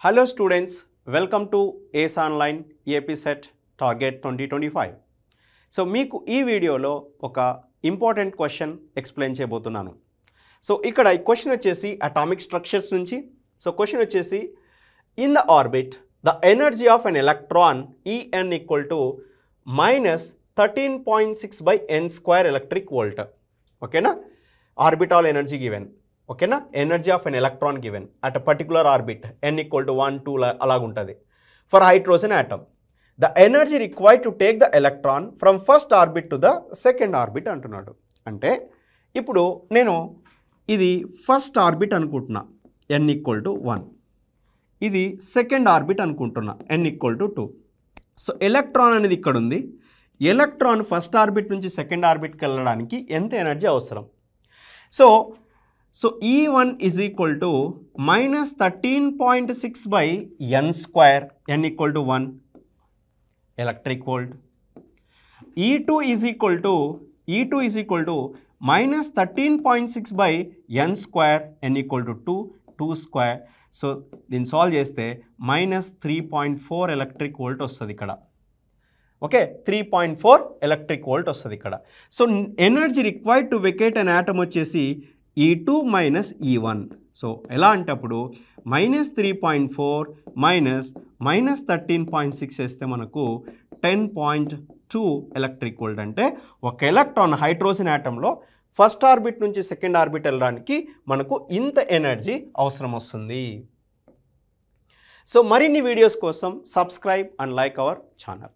Hello students, welcome to ACE Online AP Set Target 2025. So మీకు ఈ వీడియోలో ఒక ఇంపార్టెంట్ క్వశ్చన్ ఎక్స్ప్లెయిన్ చేయబోతున్నాను. సో ఇక్కడ ఈ క్వశ్చన్ వచ్చేసి అటామిక్ స్ట్రక్చర్స్ నుంచి. సో క్వశ్చన్ వచ్చేసి in the orbit the energy of an electron En equal to -13.6 by n square electric volt. ఓకేనా? Orbital energy given. ఓకేనా? Energy of an electron given at a particular orbit n equal to 1, 2 అలాగుంటుంది for hydrogen atom. The energy required to take the electron from first orbit to the second orbit అంటున్నాడు. అంటే ఇప్పుడు నేను ఇది first orbit అనుకుంటున్నా n equal to 1, ఇది second orbit అనుకుంటున్నా n equal to 2. So electron అనేది ఇక్కడ ఉంది. ఎలక్ట్రాన్ ఫస్ట్ ఆర్బిట్ నుంచి సెకండ్ ఆర్బిట్కి వెళ్ళడానికి ఎంత ఎనర్జీ అవసరం? So E1 is equal to -13.6 by n square, n equal to 1 electric volt. E2 is equal to -13.6 by n square, n equal to 2 square. So దీన్ని solve చేస్తే -3.4 electric volt వస్తుంది ఇక్కడ. Okay, 3.4 electric volt వస్తుంది ఇక్కడ. So energy required to vacate an atom వచ్చేసి E2 minus E1. So ఎలా అంటే అప్పుడు -3.4 -13.6 వేస్తే మనకు 10.2 ఎలక్ట్రిక్ వోల్ట్. అంటే ఒక ఎలక్ట్రాన్ హైడ్రోజన్ ఆటంలో ఫస్ట్ ఆర్బిట్ నుంచి సెకండ్ ఆర్బిట్ వెళ్ళడానికి మనకు ఇంత ఎనర్జీ అవసరం వస్తుంది. సో మరిన్ని వీడియోస్ కోసం subscribe and like our channel.